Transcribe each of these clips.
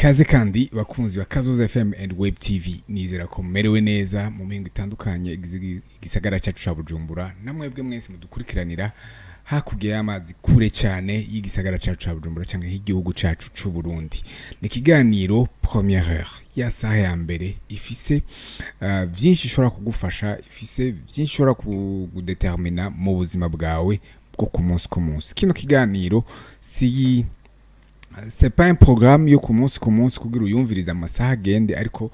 Kaze kandi bakunzi ba Kazoza FM and Web TV nizera ko merewe neza mu mingo itandukanye igisagara cyacu ca Bujumbura namwebwe mwese mudukurikiranira hakurya y'amazi kure cyane y'igisagara cyacu ca Bujumbura cyangwa h'igihugu cyacu c'u Burundi. Ni kiganiro première heure ya saha ya mbere ifise byinshi ishobora kugufasha, ifise byinshi ishobora kudetermina mu buzima bwawe bwo ku munsi. Kino kiganiro c'est pas un programme yo ku munsi kugira uyumviriza amasaha agende, ariko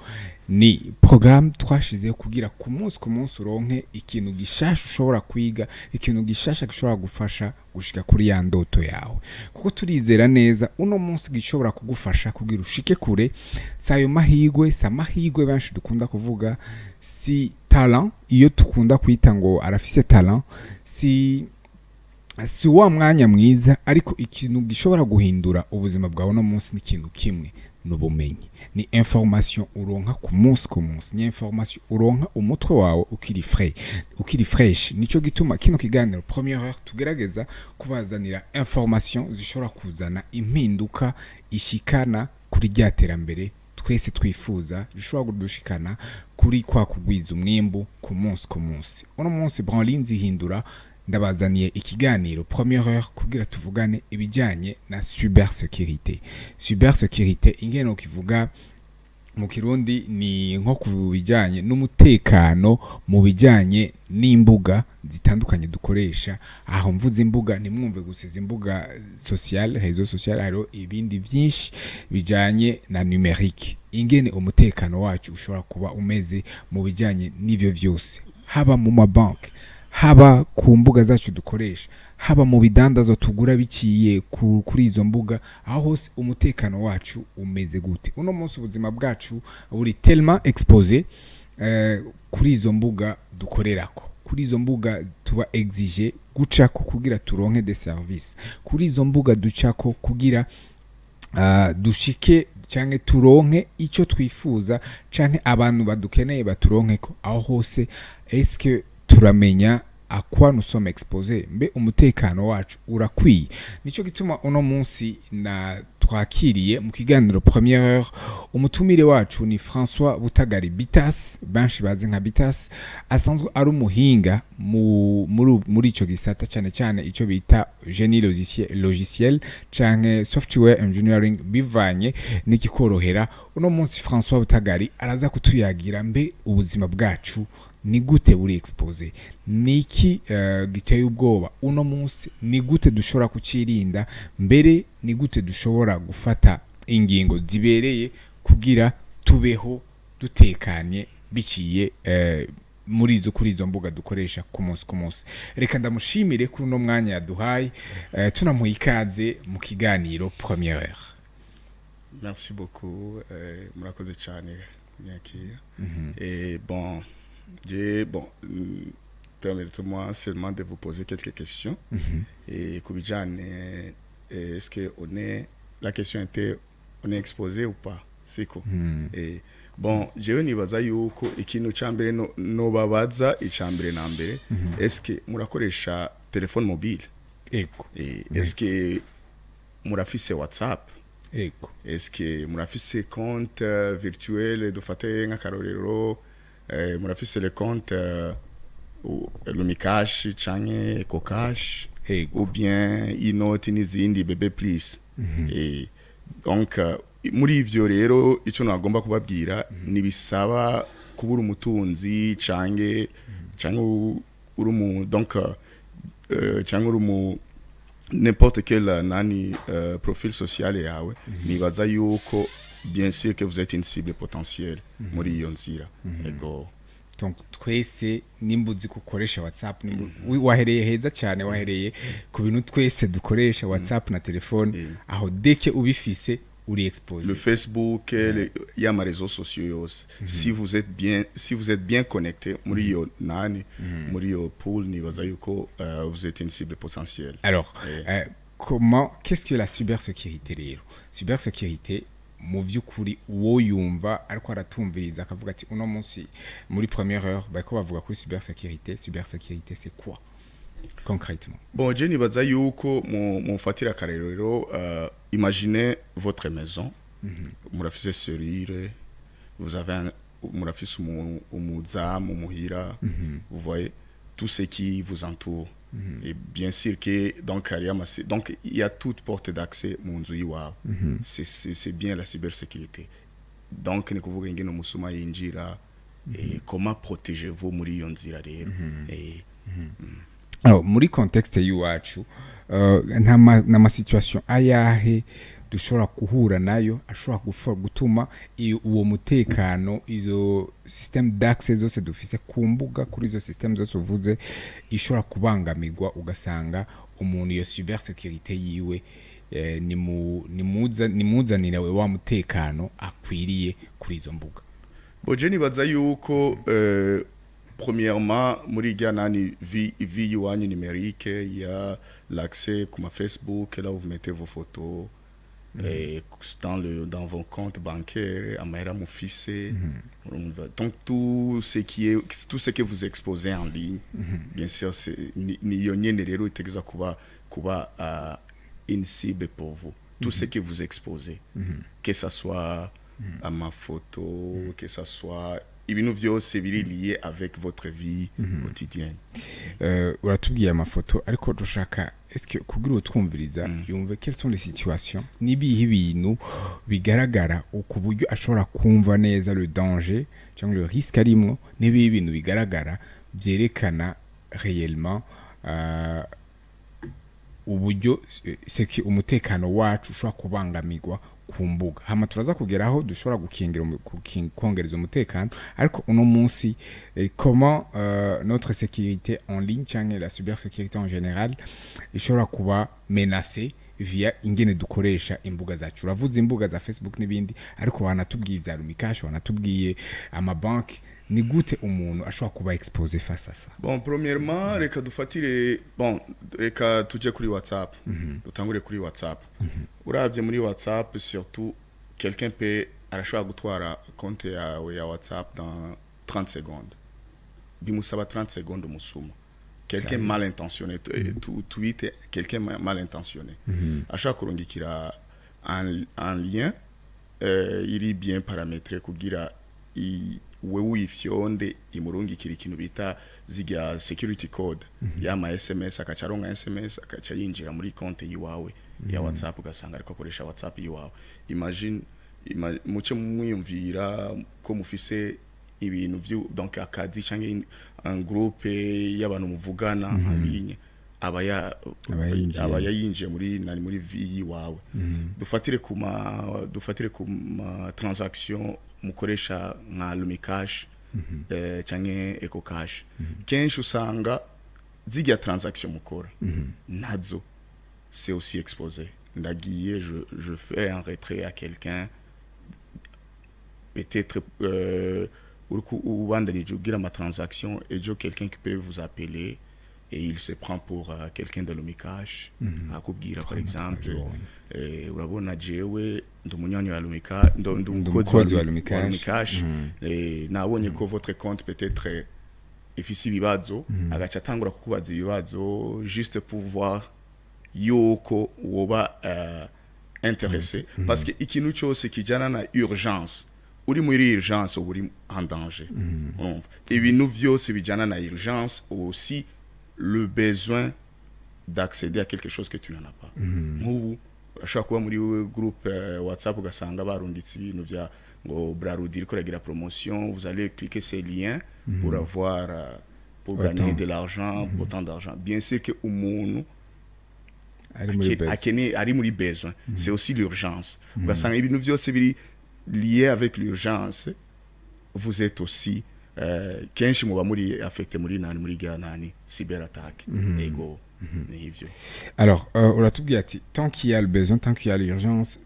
ni programme twashizeho kugira ku munsi uronke ikintu gishasha ushobora kwiga, ikintu gishasha gishobora gufasha gushika kuri ya ndoto yawe, kuko turizera neza uno munsi gishobora kugufasha kugira ushike kure. Sayo mahigwe benshi dukunda kuvuga, si talent iyo tukunda kwita ngo arafise talent, si wa mwanya mwiza, ariko ikintu gishobora guhindura ubuzima bwawe no munsi n'ikintu kimwe n'ubumenyi, ni information uronka ku munsi, ni information uronka umutwe wawe ukiri fresh. Nico gituma kino kiganiro première heure tugerageza kubazanira information zishobora kuzana impinduka ishikana kuri ryaterambere twese twifuza, rishobora kudushikana kuri kwa kugwiza umwimbu ku munsi. Uno munsi Branlin zihindura ndabazaniye ikiganiro première heure kugira tuvugane ibijyanye na cybersécurité ingeno kivuga mu Kirundi ni nko kubijyanye n'umutekano mu bijyanye n'imbuga zitandukanye dukoresha. Aho mvuze imbuga nimwumve gusiza imbuga réseaux sociaux, haro ibindi byinshi bijyanye na numérique, ingene umutekano wacu ushobora kuba umeze mu bijyanye n'ivyo vyose, haba mu mabanki, haba ku mbuga zacu dukoresha, haba mu bidandazo tugura biciye kuri izo mbuga, aho hose umutekano wacu umeze gute. Uno munsi ubuzima bwacu buri tellement exposé kuri izo mbuga dukorerako, kuri izo mbuga tuba exige gucako kugira turonke des services, kuri izo mbuga ducako kugira dushike canke turonke ico twifuza, canke abantu badukeneye baturonke ko. Aho hose est-ce turamenya à quoi nous sommes exposés, mbe umutekano wacu urakwiye. Nico gituma uno munsi na twakiriye mu kiganiro première heure umutumire wacu ni François Butagari Bitas, benshi bazi nka Bitas, asanzwe ari umuhinga muri ico gisata cyane ico bita génie logiciel canke software engineering, bivanye n'ikikorohera. Uno munsi François Butagari araza kutuyagira mbe ubuzima bwacu ni gute buri expose, niki giteye ubwoba uno munsi, ni gute dushobora kucirinda, mbere ni gute dushobora gufata ingingo zibereye kugira tubeho dutekanye biciye kuri izo mbuga dukoresha ku munsi. Reka ndamushimire kuri uno mwanya yaduhaye, tunamuha ikaze mu kiganiro première heure. Merci beaucoup, murakoze cyane nyakira. Permettez-moi seulement de vous poser quelques questions. Et Koubidjane, est-ce que la question était, on est exposé ou pas? C'est quoi? Et jewe nibaza yuko ikintu cyambere no babaza icambere na mbere, est-ce que murakoresha telefone mobile? Ego. Est-ce que murafise WhatsApp? Ego. Est-ce que murafise compte virtuel dufate nk'akarorero? Murafise le compte Lumicash canke Ecocash, ou bien Inoti n'izindi bebe please. Et donc muri ivyo rero ico nagomba kubabwira nibisaba kubura umutunzi canke urumu, donc canke urumu n'importe quel profil social yawe, nibaza yuko bien sûr que vous êtes une cible potentielle muri iyo nzira. Ego. Donc twese nimbuzi kukoresha WhatsApp, wahereye heza cyane, wahereye ku bintu twese dukoresha WhatsApp na telefone, aho deke ubifise uri exposé. Le Facebook, il y a mes réseaux sociaux. Si vous êtes bien connecté, muri yo pool nibaza yuko vous êtes une cible potentielle. Alors, qu'est-ce que la cybersécurité rero? Cybersécurité mu vyukuri uwo yumva ariko aratumviriza akavuga ati uno munsi muri première heure bariko bavuga kuri cybersécurité c'est quoi concrètement? Je nibaza yuko mu fatira karerero, imaginez votre maison murafise serire, vous avez murafise umuzamu muhira, vous voyez tout ce qui vous entoure. Et bien sûr que donc il y a toute porte d'accès munzu iwawe. C'est bien la cybersécurité. Donc ni kuvuga ingene umusuma yinjira, comment protégez-vous muri iyo nzira rero. Alors muri contexte y'iwacu nta situation ayahe dushobora kuhura nayo ashobora gutuma uwo mutekano izo system d'access zose dufise ku mbuga kuri izo system zose uvuze ishobora kubangamirwa ugasanga umuntu iyo cybersécurité yiwe nimuzanire wa mutekano akwiriye kuri izo mbuga. Boje nibaza yuko premièrement muri Ghanani vie yuanyu numérique, il y a l'accès comme Facebook, là où vous mettez vos photos et dans vos comptes bancaires, amahera mufise. Donc tout ce que vous exposez en ligne, bien sûr c'est ni yonyene rero itegeza kuba une cible pour vous. Tout ce que vous exposez, que ça soit à ma photo, que ça soit ibintu vyose biri lié avec votre vie quotidienne. Uratubwiye amafoto ariko dushaka est-ce que kugira utwumviriza yumve quelles sont les situations nibihe ibintu bigaragara ku buryo ashobora kumva neza le danger cyangwa le risque arimo nibihe ibintu bigaragara byerekana réellement uburyo umutekano wacu ushobora kubangamirwa ku mbuga. Hama turaza kugeraho dushobora kongereza umutekano ariko uno munsi comment notre sécurité en ligne cyangwa la cybersécurité en général ishobora kuba menacée via ingene dukoresha imbuga zacu. Uravuze imbuga za Facebook n'ibindi ariko wanatubwiye vya Lumikash, wanatubwiye amabanki. Ni gute umuntu ashobora kuba exposé face à ça? Bon, premièrement, reka tuje kuri WhatsApp. Dutangure kuri WhatsApp. Uravye muri WhatsApp surtout quelqu'un peut arashobora gutwara compte yawe ya WhatsApp dans 30 secondes. Bimusaba 30 secondes umusuma. Quelqu'un mal intentionné, tweet quelqu'un mal intentionné. Ashobora kurungikira un lien iri bien paramétré kugira wewe ifyonde imurungikira ikintu bita ziga security code yama SMS akacaronga SMS akaca yinjira muri konte yiwawe ya WhatsApp ugasanga ariko akoresha WhatsApp yiwawe. Imagine muce mwiyumvira ko mufise ibintu vyo donc akazi canke un groupe y'abantu muvugana en ligne abaya yinjiye muri vie wawe. Dufatire kuma transaction mukoresha nka Lumikash canke EcoCash. Kenshi usanga zirya transaction mukora nazo c'est aussi exposé. Ndagiye je fais un retrait à quelqu'un peut-être ubandanije ugira ma transaction et quelqu'un qui peut vous appeler et il se prend pour quelqu'un de Lumikash akubwira par exemple urabona jewe ndumunywanyi wa Lumikash ndumukozi wa Lumikash nabonye ko votre compte peut-être ifisi ibibazo agaca atangura kukubaza ibibazo juste pour voir yoko woba intéressé parce que ikintu cyose kijana na urgence uri muri urgence uri en danger. Ibintu vyose bijana na urgence aussi le besoin d'accéder à quelque chose que tu n'en as pas. Nk'ubu ashobora kuba muri groupe WhatsApp ugasanga barungitse ibintu vya ngo Brarudi iriko ragira promotion, vous allez cliquer ces liens pour avoir pour gagner de l'argent, autant d'argent. Bien sûr que umuntu ari muri besoin, c'est aussi l'urgence. Ugasanga ibintu vyose biri lié avec l'urgence, vous êtes aussi kenshi muba muri affecté muri Ghanani cyber attaque ego n'ivyo. Alors uratubwiye ati tant qu'il y a le besoin, tant qu'il y a l'urgence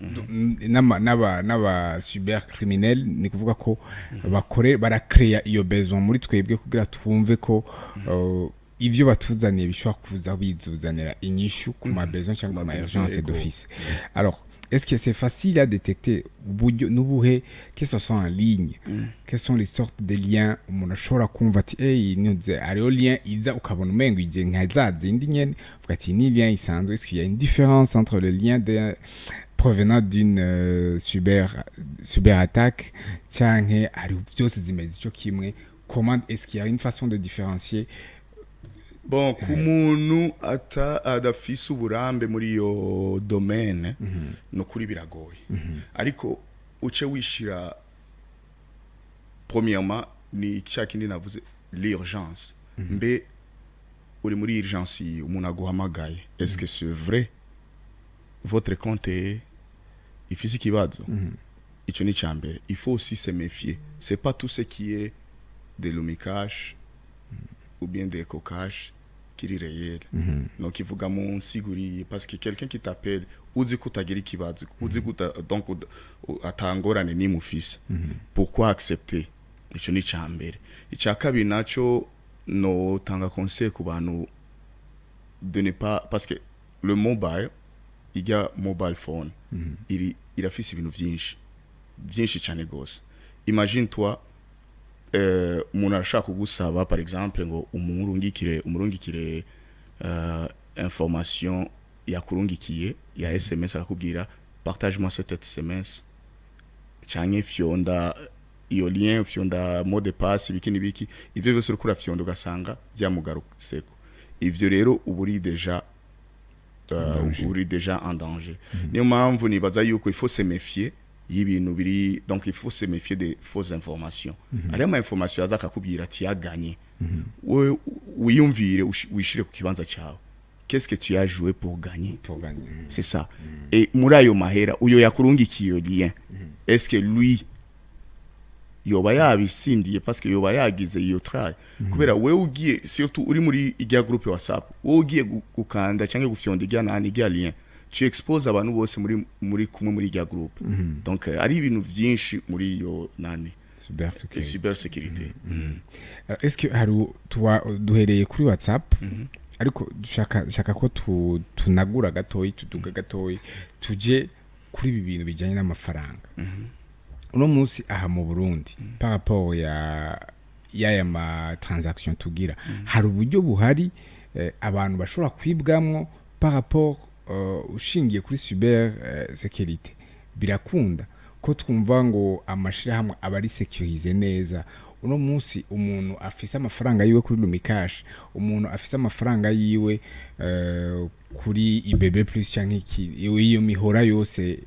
n'aba cyber criminel ni kuvuga ko barakrea iyo besoin muri twebwe kugira twumve ko ivyo batuzaniye bishobora kuza bizuzanira inyishu ku ma besoin cyangwa ma urgence d'office. Alors est-ce que c'est facile à détecter nubuhe que ce soit en ligne quelles sont les sortes de liens umuntu ashobora kumva ati nize ariyo lien iza ukabona umengo ije nka zazindi nyene uvuga ati ni lien isanzwe. Est-ce qu'il y a une différence entre le lien provenant d'une cyberattaque canke ari byose zimeze ico kimwe? Comment est-ce qu'il y a une façon de différencier? Bon, ku muntu adafise uburambe muri iyo domaine no kuri biragoye, ariko uce wishira premièrement ni cya kindi navuze l'urgence. Mbe uri muri urgence umuntu aguhamagaye, est-ce que c'est vrai votre compte ifise ikibazo? Ico ni cyambere. Il faut aussi se méfier, c'est pas tout ce qui est de l'omicash ou bien des cocash qui est réel. Donc il faut que mon siguri, parce que quelqu'un qui t'appelle uzi ko utagira ikibazo, uzi ko donc atangorane ni mu fils. Pourquoi accepter? Ico ni cyambere. Icya kabiri naco no tanga conseil ku bantu de ne pas, parce que le mobile, il y a mobile phone, il afise ibintu byinshi cyane gose. Imagine toi umuntu arashaka kugusaba par exemple ngo umurungikire information yakurungikiye ya SMS akakubwira partage-moi cette SMS cyane fyonda iyo lien fyonda mot de passe biki ivyo byose urukura fyonda ugasanga byamugarukiseko. Ivyo rero uburi deja en danger. Niyo mpamvu nibaza yuko il faut se méfier y'ibintu biri, donc il faut se méfier des fausses informations. Ariya ma information azakakubwira ati yaganye, we wiyumvire wishire ku kibanza cyawe, qu'est-ce que tu as joué pour gagner? C'est ça. Et muri ayo mahera uyo yakurungikiye iyo lien, est-ce que lui yoba yabisindiye parce que yoba yagize iyo try? Kubera we ugiye surtout uri muri ijya groupe WhatsApp, we ugiye gukanda cyangwa gufyonda ijya nani ijya lien, tu exposes abantu bose muri kumwe muri ijya groupe. Donc ari ibintu byinshi muri iyo nani cybersécurité. Est-ce que hari duhereye kuri WhatsApp, ariko dushaka ko tunagura gatoyi, tuduga gatoyi, tuje kuri ibi bintu bijyanye n'amafaranga. Uno munsi aha mu Burundi par rapport ya ma transaction tugira, hari uburyo buhari abantu bashobora kwibwamwo par rapport ushingiye kuri cyber sécurité. Birakunda ko twumva ngo amashirahamwe aba ari sécurisé neza. Uno munsi umuntu afise amafaranga yiwe kuri Lumicash, umuntu afise amafaranga yiwe kuri IBB plus cyangwa iyo mihora yose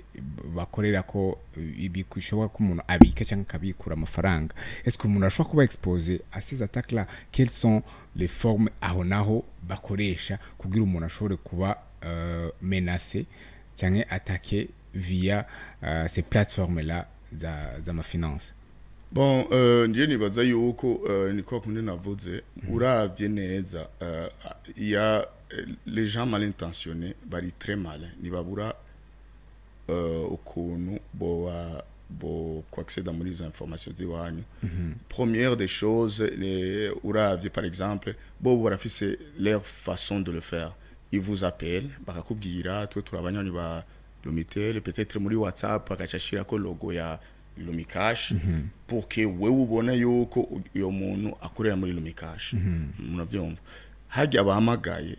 bakorera ko ibikwishoboka ko umuntu abika cyangwa kabikura amafaranga. Est-ce que umuntu ashobora kuba exposé à ces attaques là? Quelles sont les formes aho naho bakoresha kugira umuntu ashobore kuba menacé cyangwa attaqué via ces plateformes là za ma finance? Bon, ndiye nibaza yuko niko kundi navuze, uravye neza il y a les gens mal intentionnés bari très malins, nibabura ukuntu bo accéder muri izo informations ziwanyu. Première des choses, uravye par exemple bo barafise leur façon de le faire. Ils vous appellent bakakubwira twe turabanyani ba Lumitel, peut-être muri WhatsApp bakacashira ko logo ya Lumicash pour que wewe ubone yuko uyo muntu akorera muri Lumicash. Munavyumva hajya bahamagaye,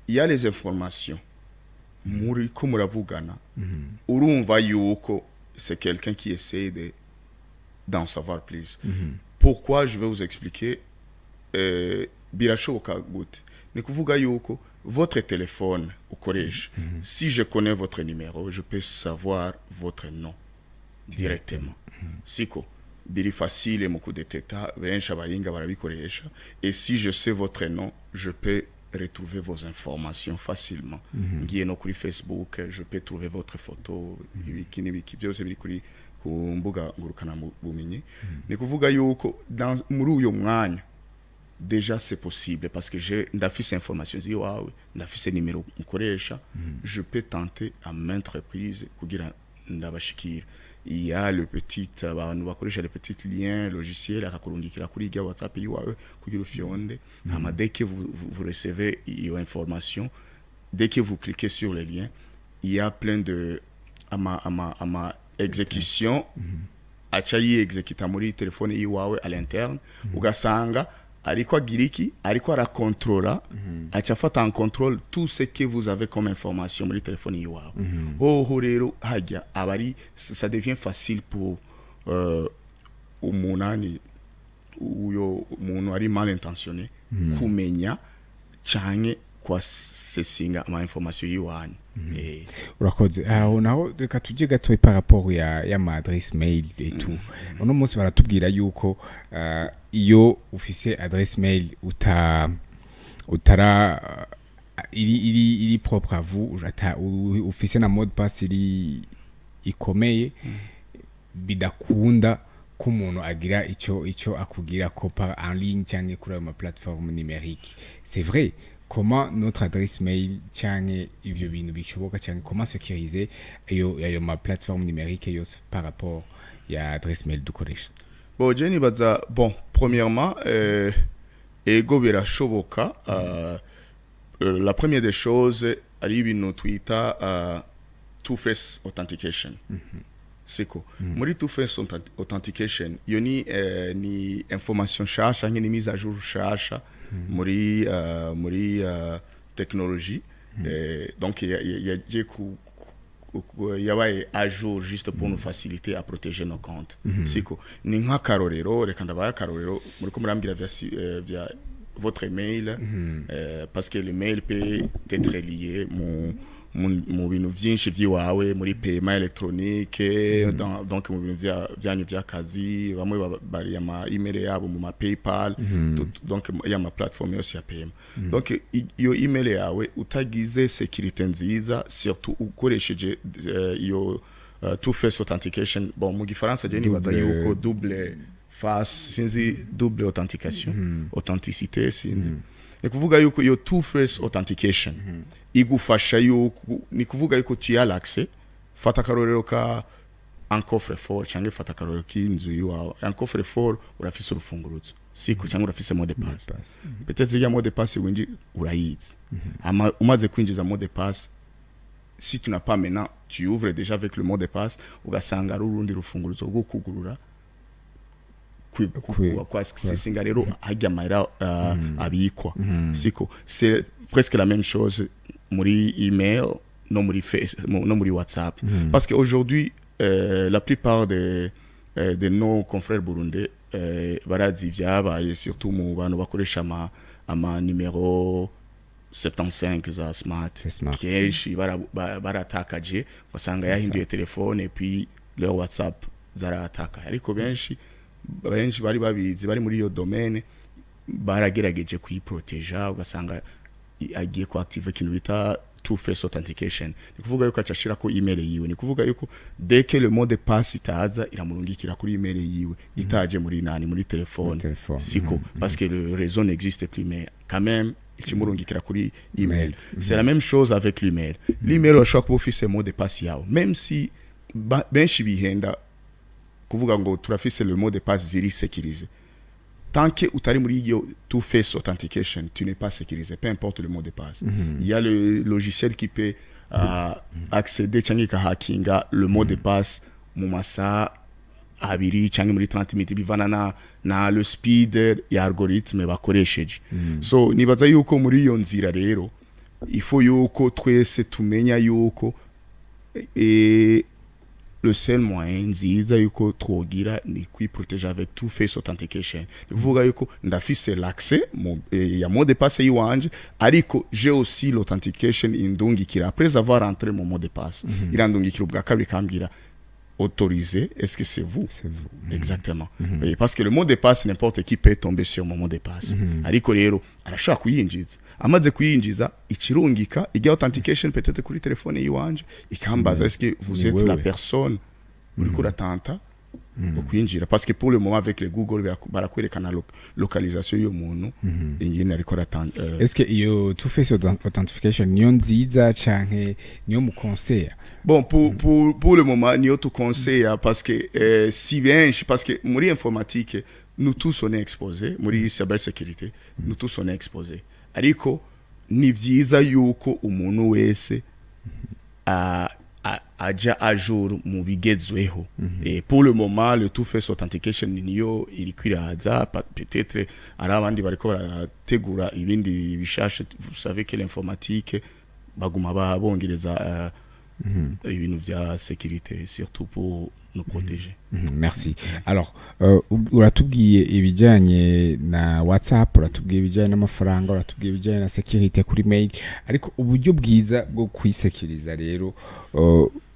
il y a les informations muri ko muravugana, urumva yuko c'est quelqu'un qui essaie d'en savoir plus. Pourquoi? Je vais vous expliquer. Birashoboka gute, ni kuvuga yuko votre téléphone ukoresha, si je connais votre numéro, je peux savoir votre nom directement. Siko biri facile mu kudetecta, benshi abayinga barabikoresha, et si je sais votre nom, je peux retrouver vos informations facilement. Ngiye no kuri Facebook, je peux trouver votre photo, ibiki byose biri kuri ku mbuga ngurukana bumenyi. Ni kuvuga yuko muri uyo mwanya déjà c'est possible, parce que j'ai ndafise informations ziwawe, ndafise numéro mukoresha, je peux tenter à maintes reprises kugira ndabashikira. Il y a le petit abantu bakoresha le petit lien logiciel akakurungikira kuri ya WhatsApp yiwawe kugira ufyonde. Dès que vous recevez iyo information, dès que vous cliquez sur le lien, il y a plein de ama exécution acha yi exécuta muri telefone yiwawe à l'interne, ugasanga ariko agira iki ariko arakontrola aca afata en contrôle tout ce que vous avez comme information muri telefone yiwawe hoho rero hajya abari ça devient facile pour umunani uyo umuntu ari mal intentionné kumenya canke kwa sesinga ama information yiwanyu urakoze aho naho reka tujye gato par rapport ya ma adresse mail et tout uno munsi baratubwira yuko iyo ufise adresse mail utara iri propre à vous ufise na mot de passe iri ikomeye bidakunda ko umuntu agira icyo akugira ko par en ligne cyangwa kuri ma plateforme numérique c'est vrai comment notre adresse mail cyangwa ivyo bintu bishoboka cyangwa comment sécuriser ayo ma plateforme numérique yose par rapport ya adresse mail dukoresha bon Jenny baza bon premièrement ego birashoboka la première des choses ari ibintu twita two-face authentication siko muri two-face authentication yo ni information shasha ni mise à jour shasha muri technologie donc yabaye à jour juste pour nous faciliter à protéger nos comptes siko ni nka karorero reka ndabaye karorero muri ko murambira via votre email parce que le mail peut être lié mu bintu byinshi byiwawe muri paiement électronique donc mu bintu byanyu by'akazi bamwe bari ama email yabo mu ma PayPal donc ya ma plateforme yose ya paiement donc iyo email yawe utagize sécurité nziza surtout ukoresheje iyo two-face authentication bon mu gifaransa je nibaza yuko double face sinzi double authentication authenticité sinzi ni kuvuga yuko iyo two-face authentication igufasha yuko ni kuvuga yuko tu as l'accès fata karorero ka un coffre-fort cyangwa fata karorero k'inzu yawe un coffre-fort urafise urufunguruzo siko cyangwa urafise mot de passe peut-être ya mot de passe winji urayizi ama umaze kwinjiza mot de passe si tu n'as pas maintenant tu ouvres déjà avec le mot de passe ugasanga ari urundi rufunguruzo rwo kugurura kwa sesinga rero hajya mahera abikwa siko c'est presque la même chose muri email non muri WhatsApp parce que aujourd'hui la plupart de nos confrères burundais barazi vyabaye surtout mu bantu bakoresha ama numéro 75 za smart kenshi baratakaje basanga yahinduye telefone et puis leur WhatsApp zarataka ariko benshi bari babizi bari muri iyo domaine baragerageje kuyiproteja ugasanga agiye ko active ikintu bita two-face authentication ni kuvuga yuko acashira ko email yiwe ni kuvuga yuko dès que le mot de passe itaza iramurungikira kuri email yiwe itaje muri muri téléphone siko parce que le réseau n'existe plus mais quand même ikimurungikira kuri email c'est la même chose avec l'email l'email urashobora kuba ufise mot de passe yawe même si benshi bihenda kuvuga ngo turafise le mot de passe ziri sécurisé tant que utari muri iyo two-face authentication tu n'es pas sécurisé peu importe le mot de passe il y a le logiciel qui peut accéder cyangwa hackinga le mot de passe mu masaha abiri cyangwa muri 30 minutes bivana na le speed ya algorithme bakoresheje so nibaza yuko muri iyo nzira rero il faut yuko twese tumenya yuko le seul moyen nziza yuko twogira ni kwiproteger avec two-face authentication ni kuvuga yuko ndafise l'accès ya mot de passe yiwanje ariko j'ai aussi l'authentication indungikira après avoir entré mon mot de passe irandungikira ubwa kabiri kambira autorisé est-ce que c'est vous exactement parce que le mot de passe n'importe qui peut tomber sur mon mot de passe ariko rero arashaka kuyinjiza amaze kuyinjiza ikirungika ijya authentication peut-être kuri telefone yiwanje ikambaza est-ce que vous êtes la personne uri kuratanta ukuyinjira parce que pour le moment avec le Google barakwerekana localisation y'umuntu ingene ariko ratanta est-ce que iyo two-face authentication niyo nziza canke niyo mu conseil bon pour le moment niyo tu conseil parce que si bien parce que muri informatique nous tous on est exposés muri cybersécurité nous tous on est exposés ariko ni vyiza yuko umuntu wese aja à jour mu bigezweho. Et pour le moment le two face authentication niyo iri kwiraza, peut-être ari abandi bariko barategura ibindi bishashe. Vous savez que l'informatique baguma babongereza ibintu vya sécurité surtout pour nous protéger. Merci. Alors uratubwiye ibijyanye na WhatsApp, uratubwiye ibijyanye n'amafaranga, uratubwiye ibijyanye na sécurité kuri mail, ariko uburyo bwiza bwo kwisekiriza rero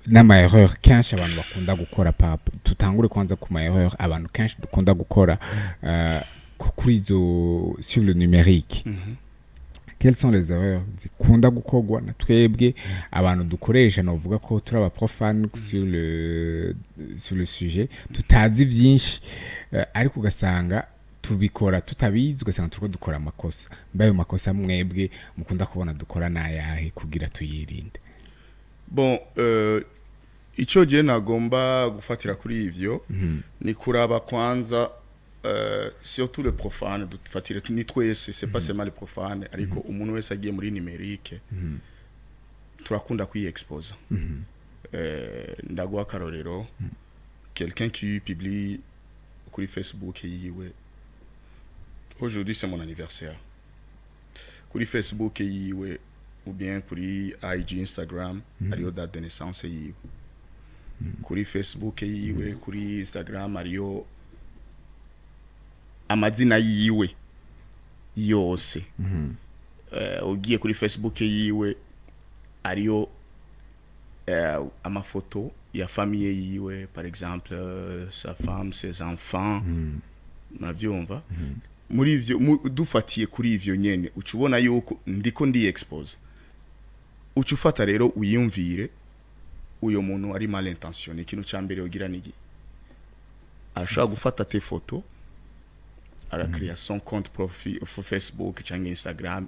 n'ama erreur kenshi abantu bakunda gukora papa. Tutangure kwanza ku ma erreur abantu kenshi dukunda gukora kuri zo sur le numérique. Quelles sont les erreurs zikunda gukorwa na twebwe abantu dukoresha novuga ko turi aba profane sur le sujet, tutazi byinshi ariko ugasanga tubikora tutabizi, ugasanga turiko dukora amakosa. Mbayo makosa mwebwe mukunda kubona dukora nayahe kugira tuyirinde? Bon, ico je nagomba gufatira kuri ivyo ni kuraba kwanza surtout le profane, dufatire ni twese, c'est pas seulement le profane ariko umuntu wese agiye muri numérique turakunda kwiexposa. Ndaguha karorero, quelqu'un qui publie kuri Facebook yiwe, aujourd'hui c'est mon anniversaire, kuri Facebook yiwe ou bien kuri IG Instagram ariyo date de naissance yiwe, kuri Facebook yiwe kuri Instagram ariyo amazina yiwe yose. Ugiye kuri Facebook yiwe ariyo amafoto ya famille yiwe, par exemple sa femme, ses enfants, muravyumva. Muri ivyo dufatiye kuri ivyo nyene ucubona yuko ndiko ndi expose, ucufata rero uyumvire uyo muntu ari mal intentionné. Ikintu cyambere ugira nigi ashaka gufata te photo agakria son compte profil sur Facebook cyangwa Instagram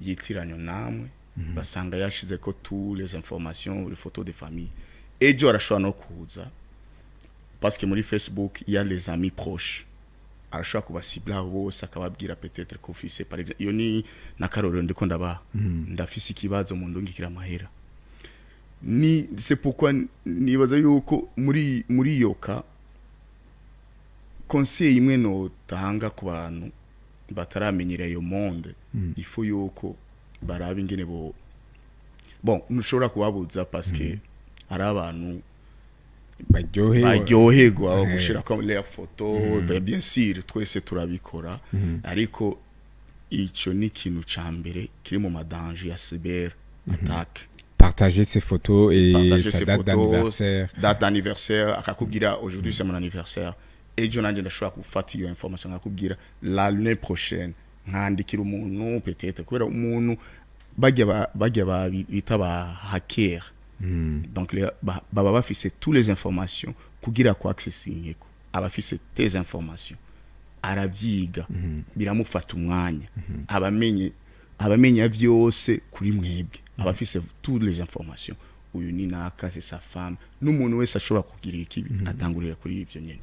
yitiranyo namwe, basanga yashize ko tous les informations, les photos de famille. Ejo arashobora no kuza parce que muri Facebook il y a les amis proches, arashobora kubasibla bose akababwira peut-être ko fils par exemple iyo ni nakarorero ndiko ndaba ndafise ikibazo mu ndungikira amahera. Ni c'est pourquoi nibaza yuko muri yoka conseil imwe no tanga ku bantu bataramenyera iyo monde, ifu yuko baraba ingene bon nushobora kubabuza parce que ari abantu baryoherwa gushira ko les photos. Bien sûr twese turabikora, ariko ico ni kintu cambere kiri mu madanje ya cyber attaque. Partager ses photos et sa date d'anniversaire. Akakubwira aujourd'hui c'est mon anniversaire, et je n'ai pas gufata iyo information akakubwira l'année prochaine nkandikira umuntu peut-être kubera umuntu bajya bita ba hacker. Donc baba bafise tous les informations kugira ko accessinge ko abafise tes informations aravyiga biramufata umwanya abamenye vyose kuri mwebwe, abafise toutes les informations. Uyu ni naka, c'est sa femme, n'umuntu wese ashobora kugira ikibi atangurira kuri ivyo nyene.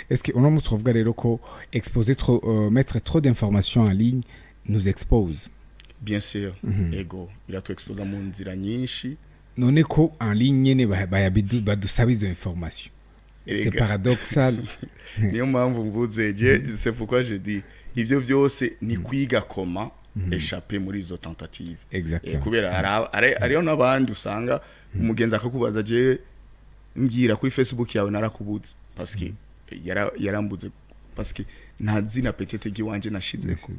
Est-ce que on a trouvé rero ko exposer trop mettre trop d'informations en ligne nous expose? Bien sûr, ego iratu expose mu nzira nyinshi. None ko en ligne nyene badusaba izo informations. C'est paradoxal. Niyo mpamvu mvuze c'est pourquoi je dis ivyo vyose ni kwiga comment échapper muri izo tentatives. Exactement. Kubera ariyo nabandi usanga umugenzi akakubaza je ngira kuri Facebook yawe narakubuze parce que yarambuze parce que ntazina peut-être giwanje nashizeko.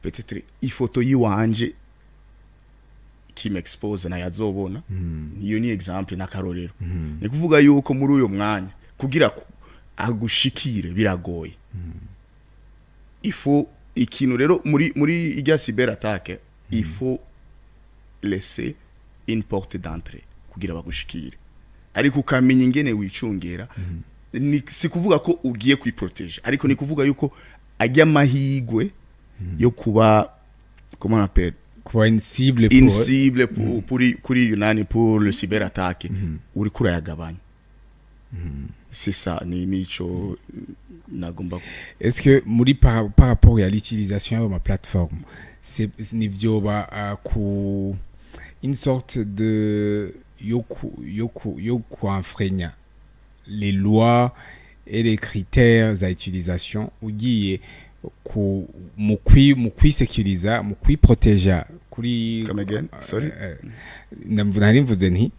Peut-être ifoto yiwanje qui m'expose na yazobona. Niyo ni exemple na karorero. Ni kuvuga yuko muri uyo mwanya kugira agushikire biragoye. Il faut ikintu rero muri ijya cyber attaque, il faut laisser une porte d'entrée kugira bagushikire, ariko ukamenya ingene wicungera. Ni si kuvuga ko ugiye kwiproteger, ariko ni kuvuga yuko ajya mahigwe yo kuba comment on appelle kuba une cible pour kuri Yunani pour le cyber attaque uri kurayagabanya. C'est ça nico nagomba. Est-ce que muri par rapport à l'utilisation de ma plateforme, c'est nivyoba ku une sorte de yo kuenfreigna les lois et les critères za utilisation ugiye mu kwisekuriza mu kwiproteja kuri come again sorry mvuze nti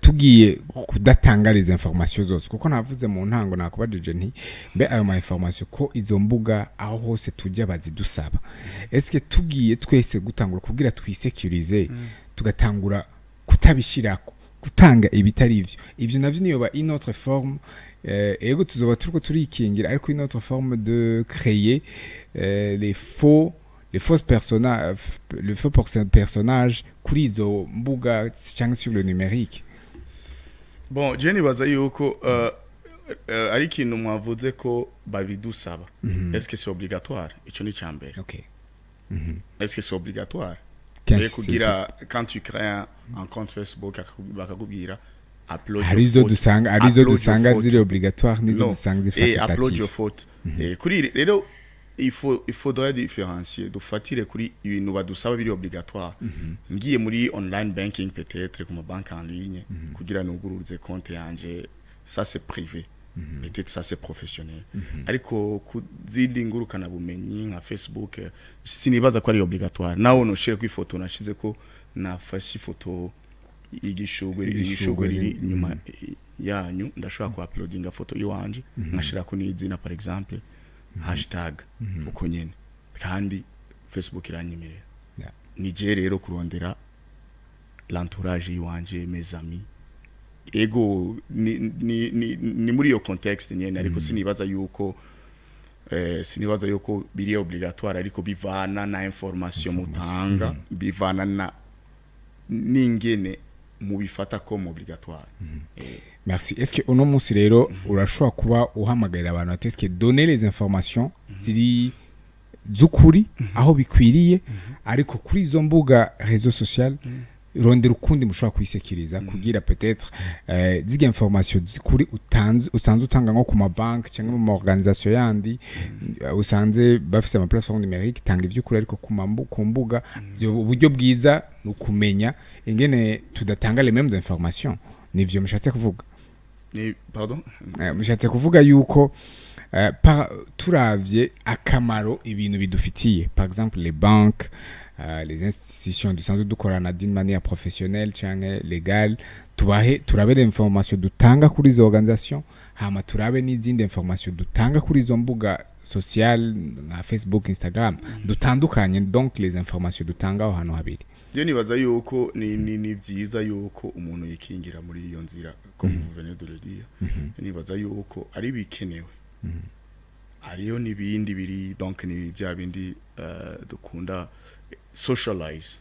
tugiye kudatanga les informations zose kuko navuze mu ntango nakubajije nti mbe ayo ma information ko izo mbuga aho hose tujya bazidusaba eske tugiye twese gutangura kugira twisekurize tugatangura kutabishirako gutanga ibitari ivyo navyo niyo ba une autre forme ego tuzoba turiko turikingira ariko une autre forme de créer les faux personnages kuri izo mbuga cyangwa sur le numérique. Bon, Jenny baza yuko ari ikintu mwavuze ko babidusaba. Est-ce que c'est obligatoire? Ico ni cyambere. OK. Est-ce que c'est obligatoire? Kugira quand tu crées un compte Facebook bakakubwira upload arizo dusanga ziri obligatoire nizo dusanga zifata upload your photo. Kuri rero il faudrait différencier dufatire kuri ibintu badusaba biri obligatoire ngiye muri online banking peut-être comme banque en ligne kugira nuguruze compte yanje ça c'est privé peut-être ça c'est professionnel ariko kuzindi ngurukana bumenyi nka Facebook sinibaza ko ari obligatoire nawo no share ku photo nashize ko nafashe ifoto igishugwe riri nyuma yanyu ndashobora ku uploadinga photo yiwanje nkashira ko n'izina par exemple hashtag uko nyene kandi Facebook iranyemerera nije rero kurondera l'entourage yiwanje mes amis ego ni muri yo context nyene ariko sinibaza yuko biri obligatoire ariko bivana na information mutanga bivana na ningene mubifata comme obligatoire. Merci. Est-ce que uno munsi rero urashobora kuba uhamagarira abantu ati est-ce que donner les informations ziri zukuri aho bikwiriye ariko kuri izo mbuga réseaux sociaux rondera ukundi mushobora kwisekiriza kugira peut-être ziga information zikuri usanze utanga nko ku ma bank cyangwa mu organisation yandi usanze bafise ama plateforme numérique tanga ivyukuri ariko ku mbuga uburyo bwiza nukumenya ingene tudatanga les mêmes informations nivyo mushatse kuvuga pardon mushatse kuvuga yuko turavye akamaro ibintu bidufitiye par exemple les banques les institutions dusanzwe dukorana d'une manière professionnelle cyangwa légale turabe l'information dutanga kuri izo organisation hama turabe n'izindi information dutanga kuri izo mbuga sociale nka Facebook Instagram dutandukanye donc les informations dutanga aho hantu habiri je nibaza yuko ni vyiza yuko umuntu yikingira muri iyo nzira comme vous venez de le dire nibaza yuko ari bikenewe ariyo nibindi biri donc ni bya bindi dukunda socialize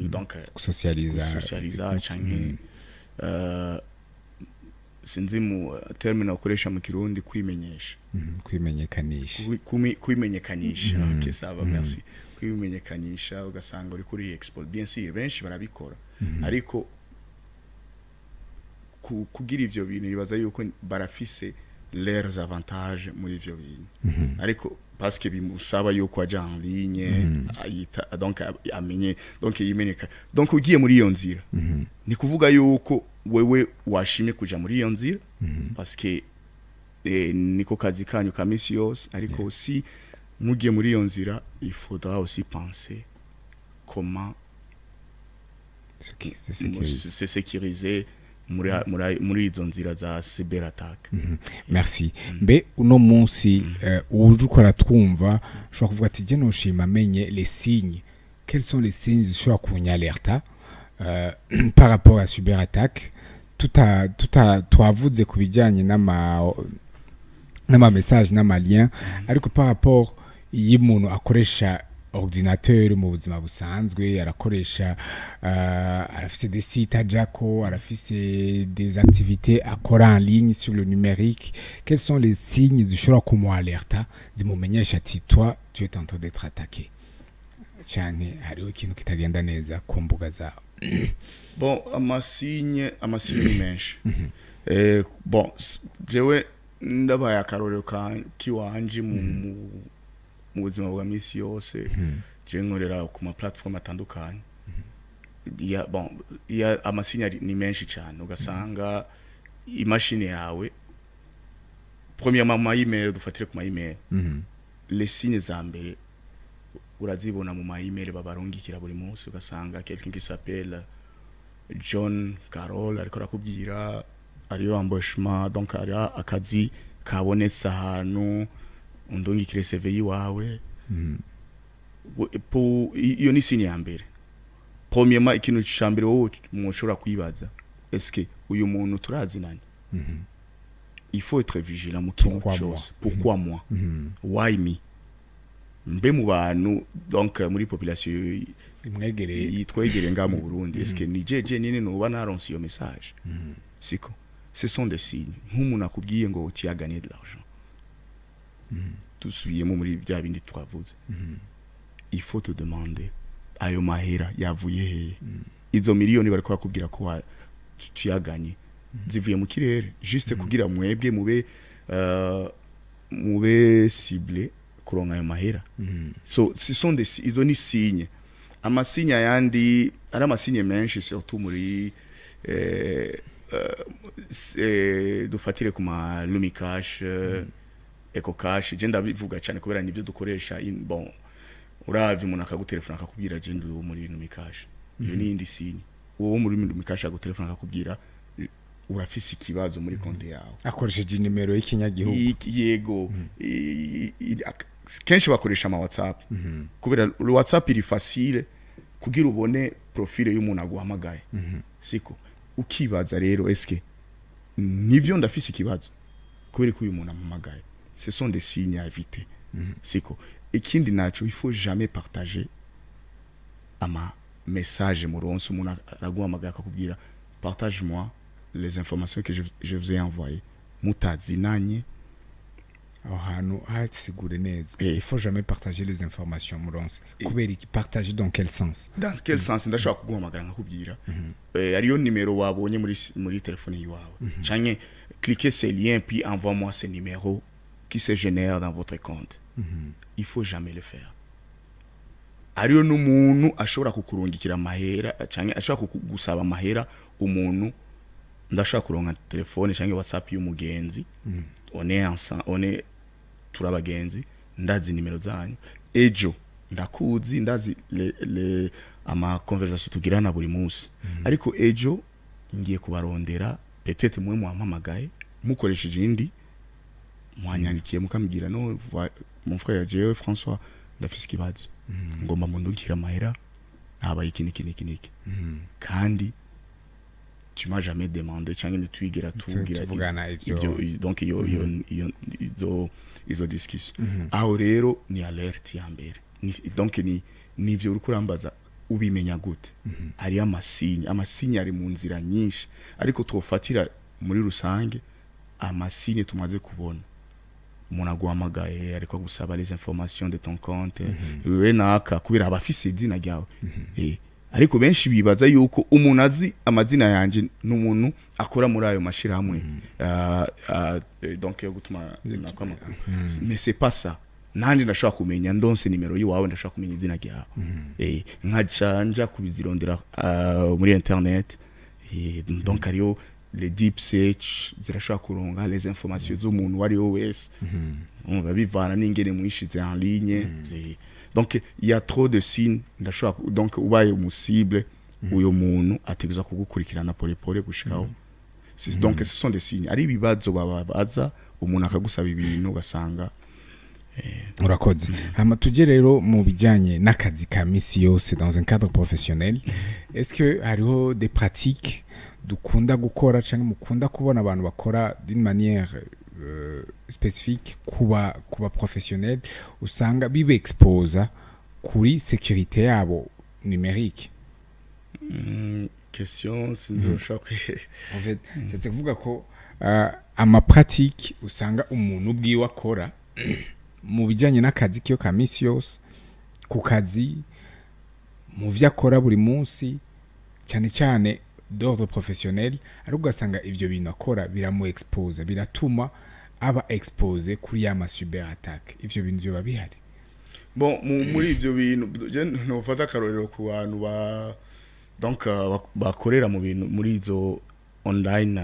donc socializa cyane sinzi mu terminal ukoresha mu kirundi kwimenyesha kwimenyekanisha okay sava merci kwimenyekanisha ugasanga uri kuri expo bien sûr benshi barabikora ariko kugira ivyo bintu bibaza yuko barafise leurs avantages muri ivyo bintu ariko parce que bimusaba yuko aja en ligne ayita donc amenye donc yimenyeka donc ugiye muri iyo nzira ni kuvuga yuko wewe washime kuja muri iyo nzira parce que niko kazi kanyu ka misi yose ariko aussi mugiye muri iyo nzira il faudra aussi penser comment se sécuriser muri izo nzira za cyber attack. Merci. Mbe uno munsi uje ukora twumva ushobora kuvuga ati je noshima menye les signes. Quels sont les signes ushobora kunyalerta par rapport à cyber attack? Twavuze kubijanye n'ama message n'ama lien ariko par rapport y'umuntu akoresha ordinateur mu buzima busanzwe arakoresha arafise des sites ajako arafise des activités akora en ligne sur le numérique. Quels sont les signes zishobora kumualerta zimumenyesha ati toi tu es en train d'être attaqué cyane hariho ikintu kitagenda neza ku mbuga zawe? Bon amasigne menshi bon jewe ndabaye akarorero kiwanje mu buzima bwa misi yose je nkorera ku ma platform atandukanye iya amasinya ni menshi cyane ugasanga imashini yawe premièrement ma email dufatire ku ma email les signes za mbere urazibona mu ma email babarungikira buri munsi ugasanga quelqu'un qui s'appelle John Carol ariko rakubwira ariyo embauchement donc ari akazi kabonetse ahantu undungikire CV yiwawe iyo ni signe ya mbere. Premièrement ikintu cyambere wowe mushobora kwibaza est-ce que uyu muntu turazinanye il faut être vigilant mu kintu cyose. Pourquoi moi? Why me? Mbe mu bantu donc muri population imwegereye yitwegereye nga mu Burundi est-ce que ni jeje nini no banaronse iyo message? Siko ce sont des signes nk'umuntu akubwiye ngo tu as gagné de l'argent tusubiyemo muri bya bindi twavuze il faut te demander ayo mahera yavuye he izo miliyoni bariko bakubwira ko tu as gagné zivuye mu kirere juste kugira mwebwe mube ciblé kuronka ayo mahera. So ce sont des izo ni signes amasinya yandi ari amasinya menshi surtout muri dufatire ku ma Lumicash EcoCash je ndabivuga cyane kubera nivyo dukoresha bon uravye umuntu akagutelefona akakubwira je ndi muri Lumicash iyo ni indi signe uwo muri Lumicash akagutelefona akakubwira urafise ikibazo muri konti yawe akoresheje nimero y'ikinyagihugu yego kenshi bakoresha ama WhatsApp kubera WhatsApp iri facile kugira ubone profile y'umuntu aguhamagaye siko ukibaza rero eske nivyo ndafise ikibazo kubera ko uyu muntu ampamagaye. Ce sont des signes à éviter. Siko ikindi naco il faut jamais partager ama message muronse umuntu araguhamagaye akakubwira partage-moi les informations que je vous ai envoyées mutazinanye aho hantu hasigure neza. Il faut jamais partager les informations muronse kubera iki partager dans quel sens? Dans quel sens? Ndashaka kuguhamagara nkakubwira ariyo nimero wabonye muri telefone yiwawe canke cliquez ce lien puis envoie-moi ce numéro qui se génère dans votre compte. Il faut jamais le faire. Ariyo n'umuntu ashobora kukurungikira mahera canke ashobora kugusaba mahera umuntu ndashaka kuronka telefone canke WhatsApp y'umugenzi one turabagenzi ndazi nimero zanyu ejo ndakuzi ndazi ama conversation tugirana buri munsi ariko ejo ngiye kubarondera peut-être mwe mwampamagaye mukoresheje indi mwanyandikiye mukambwira no mon frère Jewe François ndafise kibazo ngomba mundukira mahera habaye iki kandi tu m'as jamais demandé cyangwa nitwigira tugira ibyo donc izo discussion aho rero ni alert ya mbere donc nivyo uri kurambaza ubimenya gute ari amasinya ari mu nzira nyinshi ariko twofatira muri rusange amasinya tumaze kubona umuntu aguhamagaye ariko gusaba les informations de ton compte wewe naka kubira abafise idina ryawe ariko benshi bibaza yuko umuntu azi amazina yanje n'umuntu akora muri ayo mashirahamwe donc yo gutuma nakoma mais c'est pas ça nandi ndashaka kumenya ndonse nimero yiwawe ndashaka kumenya idina ryawe nkacanja kubizirondera muri internet donc ariyo les deep search zirashaka kuronga les informations z'umuntu wari wese on va bivana n'ingene mwishize en ligne donc il y a trop de signes ndashaka donc ubaye umusible uyo muntu ateguza kugukurikirana pole gushikaho donc ce sont des signes ari bibazo babaza umuntu akagusaba ibintu ugasanga urakoze hama tuje rero mu bijanye n'akazi ka misi yose dans un cadre professionnel est-ce que hariho des pratiques dukunda gukora cyangwa mukunda kubona abantu bakora d'une manière spécifique kuba professionnel usanga bibe exposa kuri sécurité yabo numérique? Question sinzoshaka en fait c'est kuvuga ko ama pratique usanga umuntu ubwiwe akora mu bijanye n'akazi kiyo ka misi yose ku kazi mu vyo akora buri munsi cyane d'ordre professionnel ari ugasanga ivyo bintu akora biramu expose biratuma aba expose kuri ya cyber attack ivyo bintu byo babihari. Bon muri ivyo bintu je nofata karorero ku bantu donc bakorera mu bintu muri izo online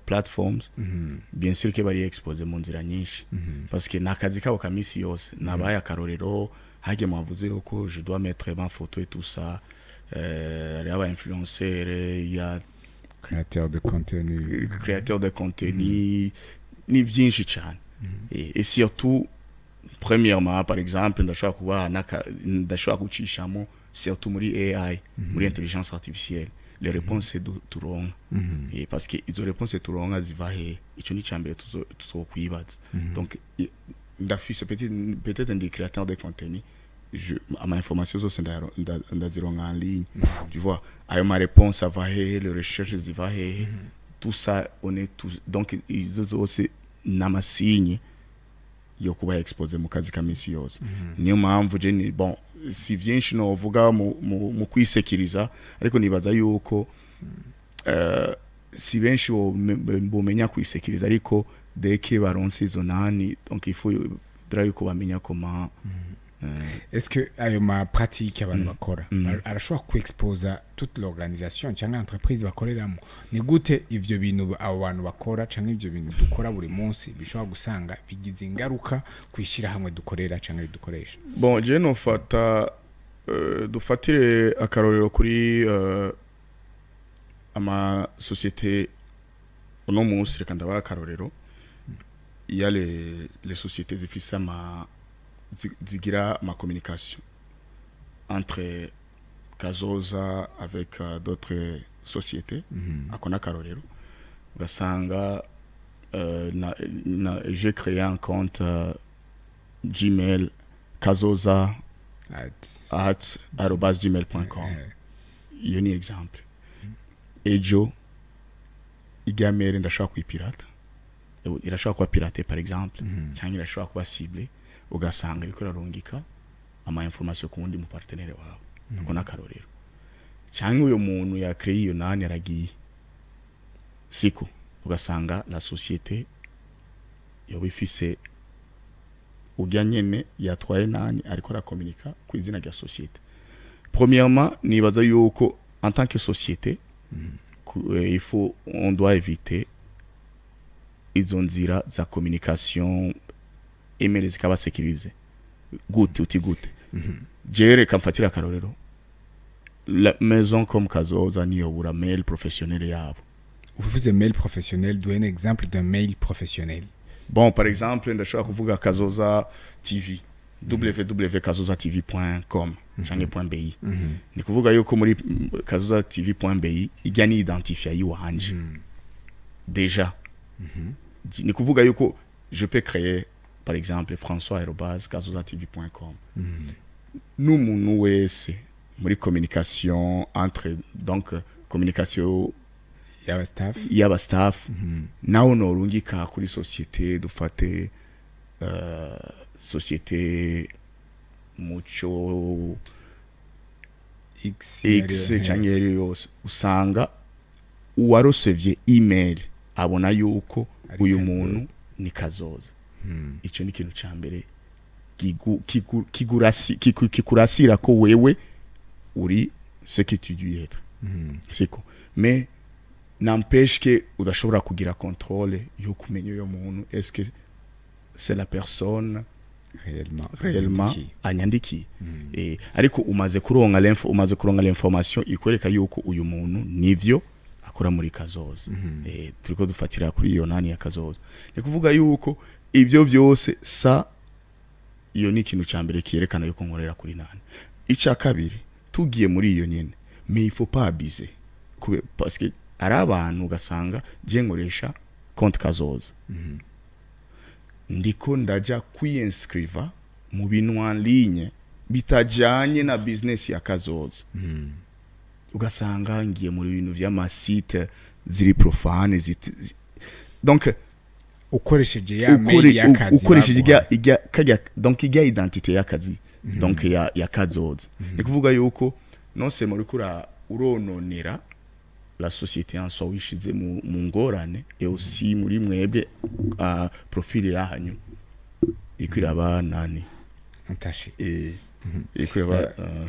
platforms bien sûr que bari expose mu nzira nyinshi parce que nakazi kabo kamisi yose nabaye akarorero hage mwavuze ko je dois mettre ma photo et tout ça aba influenceur ya créateur de contenu ni byinshi cyane et surtout premièrement par exemple ndashobora gucishamo surtout muri AI muri intelligence artificielle les réponses turonka et parce que izo réponses turonka ziva he ico ni cyambere tuzokwibaza donc ndafise peut-être des créateurs de contenu ma information zose ndazironka en ligne tu vois ayo ma réponse ça va he les recherches ziva he tout ça on est tous donc izo zose n'amasigne yo kuba expose mu kazi kamisi yose niyo mpamvu je ni bon si vyinshi no vuga mu kwisekiriza ariko nibaza yuko si benshi bomenya kwisekiriza ariko deke baronse izo nani donc il faut yuko bamenya comment est-ce que ayo ma pratique abantu bakora arashobora kuexposa toute l'organisation cyangwa entreprise bakoreramo ni gute ivyo bintu abo bantu bakora cyangwa ivyo bintu dukora buri munsi bishobora gusanga bigize ingaruka kwishira hamwe dukorera cyangwa dukoresha bon je no fata dufatire akarorero kuri ama société uno munsi reka ndaba akarorero il y a les sociétés zifise zigira ma communication entre Kazoza avec d'autres sociétés akona karorero ugasanga j'ai créé un compte Gmail kazoza@gmail.com iyo ni exemple ejo igamere ndashaka kwipirata irashaka kuba pirate par exemple cyangwa irashaka kuba cible ugasanga iriko rarungika ama information ku wundi mu partenaire wawe nako nakarorero cyangwa uyo muntu ya créer iyo nani aragiye siko ugasanga la société yo bifise ujya nyene yatwaye nani ariko arakomunika ku izina rya société premièrement nibaza yuko en tant que société on doit éviter izo nzira za communication email zikaba sécurisé gute jere kamfatira karorero la maison comme Kazoza niyo bura mail professionnel yabo uvuze mail professionnel donne un exemple d'un mail professionnel bon par exemple ndashaka kuvuga Kazoza TV www.kazozatv.com cyangwa .bi ni kuvuga yuko muri kazozatv.bi ijya ni identifier yiwanje déjà ni kuvuga yuko je peux créer par exemple françois@kazozatv.com n'umuntu wese muri communication entre donc communication yaba staff naho norungika kuri société dufate société mucho X cyangwa yose usanga uwarosevye email abona yuko uyu muntu ni Kazoza ico ni ikintu ca mbere kikurasira ko wewe uri ce que tu dois être siko mais n'empêche que udashobora kugira contrôle yo kumenya uyo muntu est-ce que c'est la personne réellement anyandiki ariko umaze kuronka l'information ikwereka yuko uyu muntu nivyo akora muri Kazoza turiko dufatira kuri iyo nani ya Kazoza ni kuvuga yuko ibyo byose iyo ni ikintu ca mbere kiyerekana yuko nkorera kuri nani ica kabiri tugiye muri iyo nyene mais il faut pas abuser parce que ari abantu ugasanga je nkoresha compte Kazoza ndiko ndaja kwiinscriva mu bintu en ligne bitajanye na business ya Kazoza ugasanga ngiye muri bintu vya site ziri profane donc ukoresheje ya mail y'akazi ukoresheje donc ijya identité y'akazi donc ya Kazoza ni kuvuga yuko non c'est muri kura urononera la société en soi wishize mu ngorane et aussi muri mwebwe profile yahanyu ikwiraba nani ntashi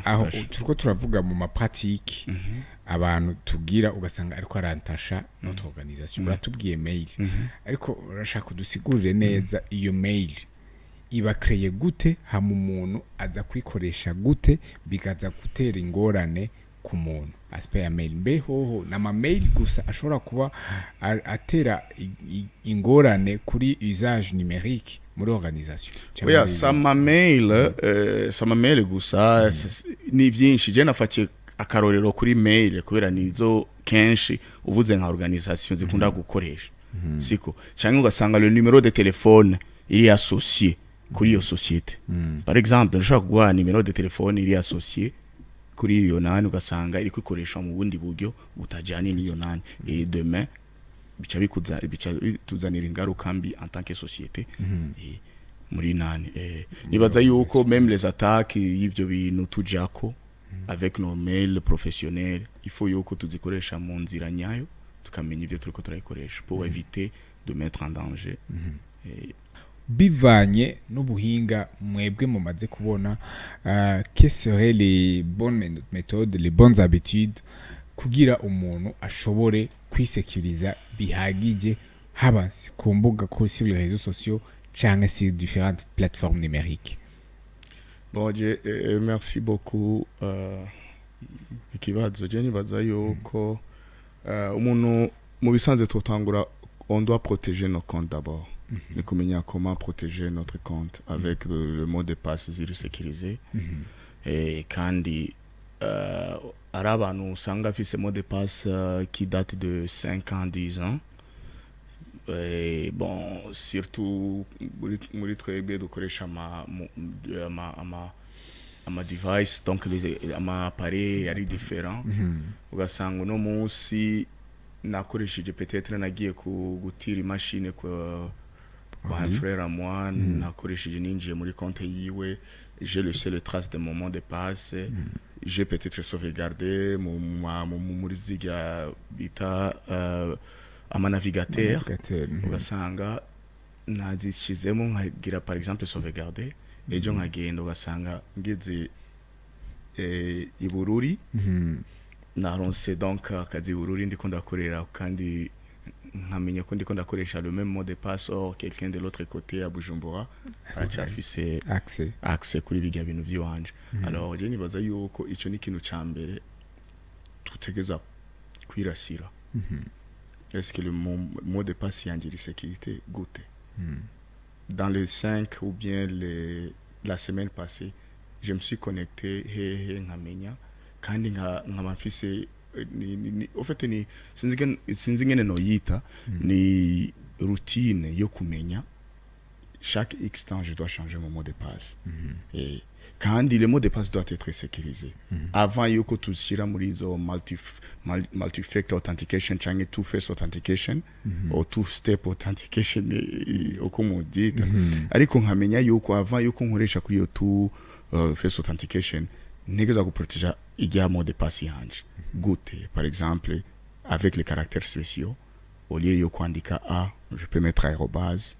aho turiko turavuga mu mapratike abantu tugira ugasanga ariko arantasha notre organisation uratubwiye mail ariko urashaka kudusigurire neza iyo mail iba créé gute hama umuntu aza kwikoresha gute bigaza gutera ingorane ku muntu aspect ya mail mbeho na ma mail gusa ashobora kuba atera ingorane kuri usage numérique muri organisation oya sama mail gusa ni vyinshi je nafatiye akarorero kuri mail kubera nizo kenshi uvuze nka organisation zikunda gukoresha siko cyangwa ugasanga le numéro de téléphone iri associé kuri iyo société par exemple je shaka guha numéro de téléphone iri associé kuri iyo nani ugasanga iri kwikoresha mu bundi buryo butajyanye n'iyo nani et demain bica bituzanira ingaruka mbi en tant que société muri nani nibaza yuko même les attaques y'ivyo bintu tujako avec nos mails professionnels il faut yuko tuzikoresha mu nzira nyayo tukamenya ivyo turiko turayikoresha pour éviter de mettre en danger bivanye n'ubuhinga mwebwe mumaze kubona quelles seraient les bonnes méthodes les bonnes habitudes kugira umuntu ashobore kwisekuriza bihagije haba ku mbuga ko sur les réseaux sociaux canke sur différentes plateformes numériques. Bon, merci beaucoup ikibazo je nibaza yuko umuntu mu bisanzwe tutangura on doit protéger nos comptes d'abord. Mais comment protéger notre compte avec le mot de passe sécurisé et kandi ari abantu usanga afise mot de passe qui date de 5 ans 10 ans et bon surtout muri twebwe dukoresha ama device donc ama appareil ari différent ugasanga no munsi nakoresheje peut-être nagiye gutira imashine kwa un frère à moi nakoresheje ninjiye muri compte yiwe j'ai laissé le trace de mon mot de passe j'ai peut-être sauvegardé muri ziga bita ama navigateur ugasanga nazishizemo nkagira par exemple sauvegarder ejo nkagenda ugasanga ngeze ibururi naronse donc akazi bururi ndiko ndakorera kandi nkamenya ko ndiko ndakoresha le même mot de passe or quelqu'un de l'autre côté à Bujumbura acafise accès kuri biga bintu by'iwanje alors je nibaza yuko ico ni kintu ca mbere tutegeza kwirasira est-ce que le mot de passe yanje iri sécurité gute dans les 5 ou bien la semaine passée je me suis connecté nkamenya kandi nkaba mfise au fait ni sinzi ngene no yita ni routine yo kumenya chaque instant je dois changer mon mot de passe et kandi le mot de passe doit être sécurisé avant yuko tushira muri zo multi-factor authentication change two face authentication or two step authentication okomo dit ariko nkamenya yuko avant yuko nkoresha kuri yo two face authentication nigeza kuproteger igia mot de passe yanje gute par exemple avec les caractères spéciaux au lieu yo kwandika a je peux mettre arrobase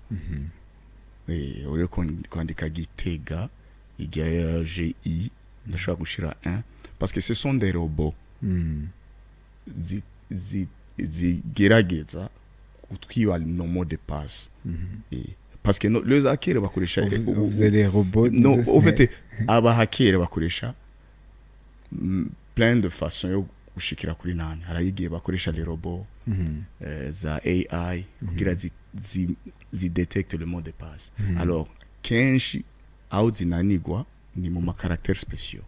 et au lieu kwandika gitega igia gi ndashaka gushira 1 parce que ce sont des robots zigerageza kutwiba no mot de passe parce que les hackers bakoresha vous avez les robots non au fait aba hackers bakoresha plein de façons yo gushikira kuri nani harayigiye bakoresha les robots za AI kugira zi detecte le mot de passe alors kenshi aho zinanigwa ni mu caractères spéciaux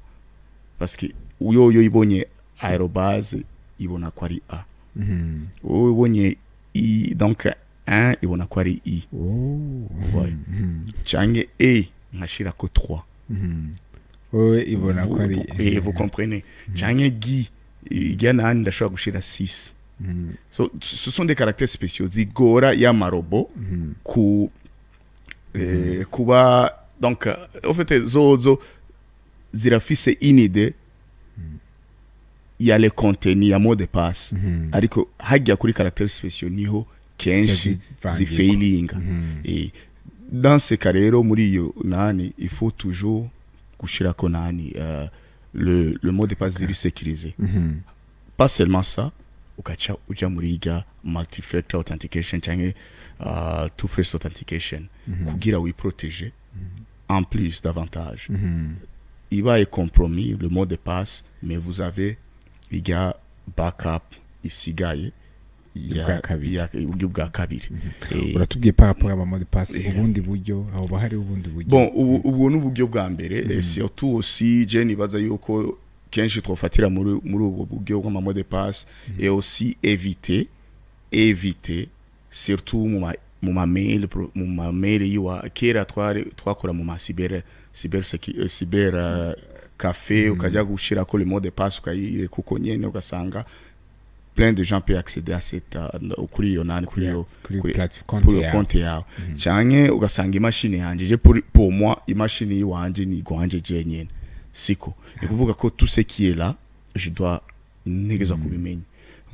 parce que uyo ibonye arrobase ibona ko ari a uyo ibonye i donc 1 ibona ko ari i ouais change e nkashira ko 3 oui ibona ko ari et vous comprenez change gi igana ndashobora gushira 6 so ce sont des caractères spéciaux zigora ya marobo kuba donc en fait zozo zirafise une idée il y a les contenus ya mot de passe ariko hajya kuri caractères spéciaux niho kenshi zifailing et dans ce cas rero muri yo nani il faut toujours gushirako nani le mot de passe ziri sécurisé. Pas seulement ça, ukacha uja muri ga multi-factor authentication cyangwa two-factor authentication kugira wiprotéger en plus davantage. Il va être compromis le mot de passe, mais vous avez backup isigaye uburyo bwa kabiri. Uratubwiye par rapport à mot de passe ubundi buryo aho bahari ubundi buryo. Bon ubu n'uburyo bwa mbere et surtout aussi je nibaza yuko kenshi twofatira muri ubu buryo bwa mot de passe et aussi éviter surtout mu ma mail yiwa kera twakora mu ma cyber café ukaja gushira ko le mot de passe ukayire kuko nyene ugasanga plein de gens peuvent accéder à cette kuri yo nani kuri compte yawe cyane ugasanga imashini yanje pour moi imashini yiwanje ni gwanje je nyene siko ni kuvuga ko tout ce qui est là je dois ntegeza kubimenya.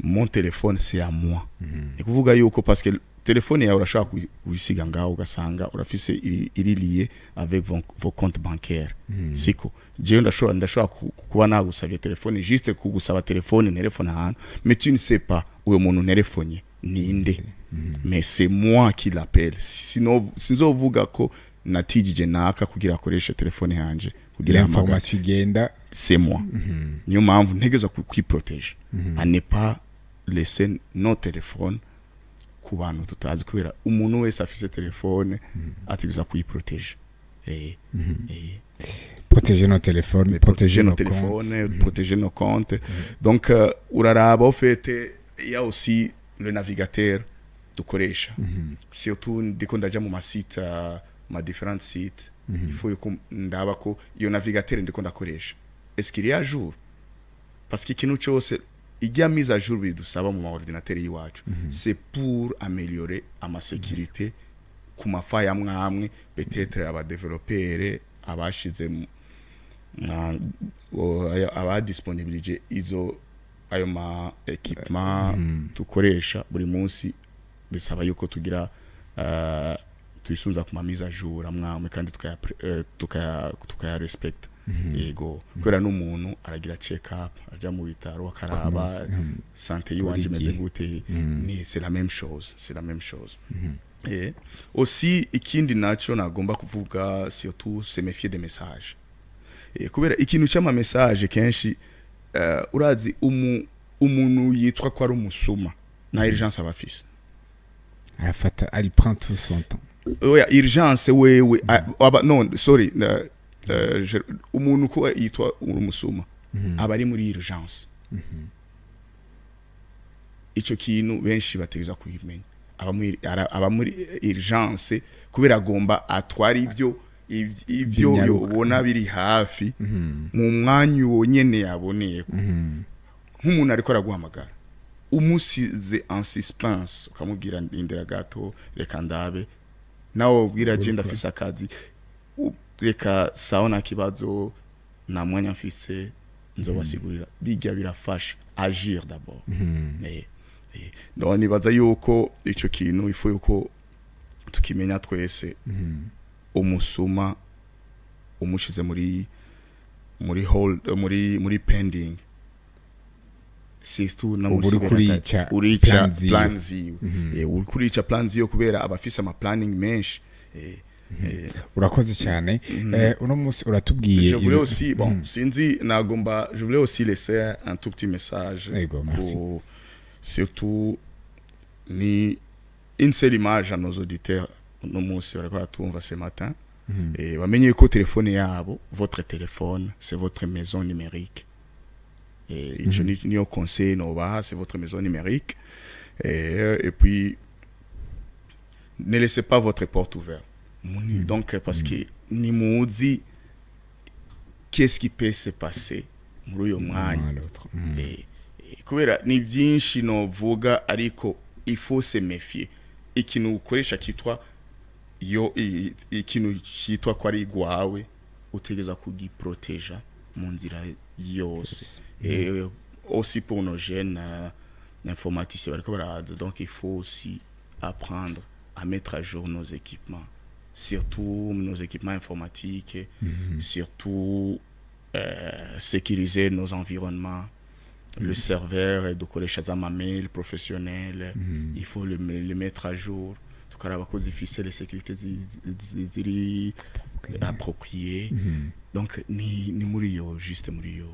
Mon téléphone c'est à moi ni kuvuga yuko parce que téléphone yawe urashaka kuyisiga ngaho ugasanga urafise iri lié avec vos comptes bancaires siko je ndashobora kuba nagusabye téléphone juste kugusaba téléphone ahantu mais tu ne sais pas uwo muntu telefonye ninde mais c'est moi qui l'appelle sinon sinzovuga ko natijije naka kugira akoresha téléphone yanje kugira information igenda c'est moi niyo mpamvu ntegeza kwiprotéger à ne pas laisser nos téléphones ku bantu tutazi kubera umuntu wese afise telefone ategereza kuyiprotéger. Protéger nos téléphones, protéger nos téléphones, protéger nos comptes. Donc uraraba au fait il y a aussi le navigateur dukoresha. Surtout ndiko ndaja mu ma site ma différents sites il faut que ndaba ko iyo navigateur ndiko ndakoresha est-ce qu'il est à jour parce que ikintu cyose ijya mise à jour bidusaba mu ordinateur yiwacu c'est pour améliorer ama sécurité ku mafayi amwe peut-être aba développeurs abashize aba disponibilité izo ayo ma equipement tukoresha buri munsi bisaba yuko tugira tuisunza ku mise à jour amwe kandi tukaya respect. Yego kwera n'umuntu aragira check up aja mu bitaro akaraba santé yiwanje meze gute ni c'est la même chose et aussi ikindi naco nagomba kuvuga surtout se méfier des messages kubera ikintu cyama message kenshi urazi umuntu yitwa ko ari umusuma na urgence abafise arafata elle prend tout son temps. Ouais, urgence wewe non sorry umuntu ko yitwa umusuma abari muri urgence ico kintu benshi bategeza kubimenya aba muri urgence kubera agomba atwara ivyo ubona biri hafi mu mwanya wonyene yaboneye nk'umuntu ariko araguhamagara umusize en suspense ukamubwira ndindira gato reka ndabe nawo ubwira je ndafise akazi reka saona kibazo na mwanya mfise nzobasigurira bijya birafasha agir d'abord donc nibaza yuko ico kintu ifu yuko tukimenya twese umusuma umushize muri hold muri pending surtout na urica plan ziyo urica plan ziyo kubera abafise ama planning menshi urakoze cyane uno munsi uratubwiye je voulais aussi sinzi nagomba je voulais aussi laisser un tout petit message pour surtout ni une seule image à nos auditeurs uno munsi barakora tumva ce matin et bamenye ko telefone yabo votre téléphone c'est votre maison numérique et ico ni au conseil no ba c'est votre maison numérique et puis ne laissez pas votre porte ouverte. Donc parce que ni muzi qu'est-ce qui peut se passer muri uyo mwanya kubera ni byinshi no vuga ariko il faut se méfier ikintu ukoresha kitwa ikintu kitwa ko ari gwawe utegeza kugiprotéger mu nzira yose et aussi pour nos jeunes informaticiens bariko baraza donc il faut aussi apprendre à mettre à jour nos équipements surtout nos équipements informatiques, surtout sécuriser nos environnements. Le serveur dukoresha za mail professionnel, il faut le mettre à jour, tukaraba ko zifise les sécurités ziri appropriées. Donc ni muri yo juste muri yo.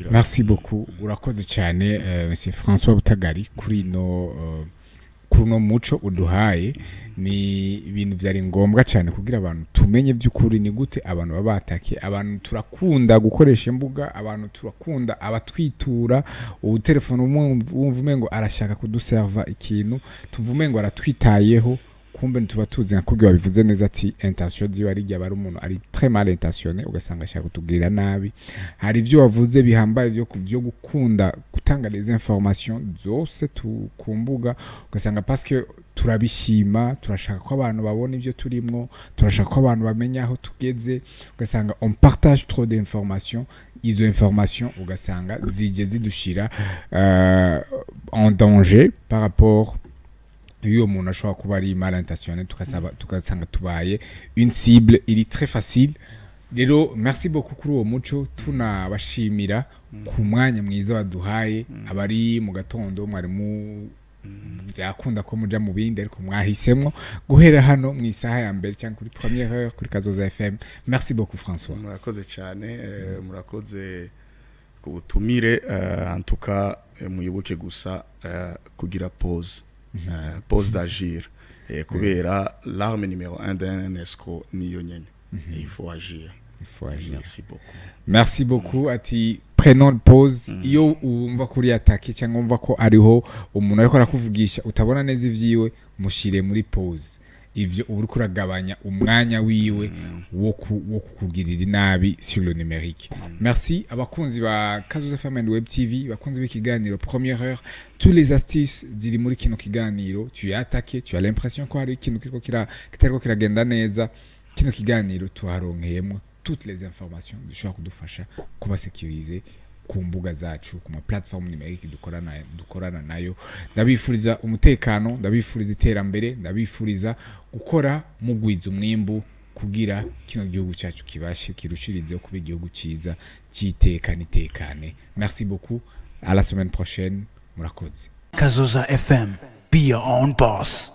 Merci beaucoup, urakoze cyane monsieur François Butagari kuri no muco uduhaye. Ni ibintu byari ngombwa cyane kugira abantu tumenye by'ukuri ni gute abantu babatake. Abantu turakunda gukoresha imbuga, abantu turakunda abatwitura ubu telefone wumva umengo arashaka kuduserva ikintu, tuvume ngo aratwitayeho, kumbe tuba tuzi nka kubyo babivuze neza ati intention ziwe ari bari umuntu ari très mal intentionné, ugasanga ashaka kutubwira nabi. Hari ibyo wavuze bihambaye byo gukunda gutanga des informations zose tukumbuga, ugasanga parce que turabishima, turashaka ko abantu babona ibyo turimo, turashaka ko abantu bamenya aho tugeze, ugasanga on partage trop d'informations. Izo informations ugasanga zije zidushira en danger par rapport iyo umuntu ashobora kuba ari mal intentionné, tukasanga tubaye une cible iri très facile. Rero merci beaucoup kuri uwo muco, tunabashimira ku mwanya mwiza waduhaye. Abari mu gatondo mwarimu byakunda ko muja mu bindi ariko mwahisemo guhera hano mu isaha ya mbere cyangwa kuri première heure kuri Kazoza FM. Merci beaucoup François. Murakoze cyane, murakoze ku butumire. En tout cas muyibuke gusa kugira pause d'agir, kubera l'arme numéro 1 d'un escroc niyo nyene. Il faut agir. Merci beaucoup. Ati prenons pause. Iyo umva kuri attaque cyangwa umva ko ariho umuntu ariko arakuvugisha utabona neza ivyiwe, mushire muri pause. Ivyo uri kuragabanya umwanya wiwe wo kukugirira nabi sur le numérique. Merci abakunzi ba Kazoza FM and Web TV, bakunzi b'ikiganiro première heure. Tous les astuces ziri muri kino kiganiro, tu es attaqué, tu as l'impression ko hari ikintu kitariko kiragenda neza. Kino kiganiro tuharonkeyemo toutes les informations dushobora kudufasha kuba sécuriser ku mbuga zacu, ku ma plateforme numérique dukorana nayo. Ndabifuriza umutekano, ndabifuriza iterambere, ndabifuriza gukora mugwiza umwimbu kugira kino gihugu cyacu kibashe kirushirize kuba igihugu ciza cy'itekane. Merci beaucoup, à la semaine prochaine. Murakoze. Kazoza FM, be your own boss.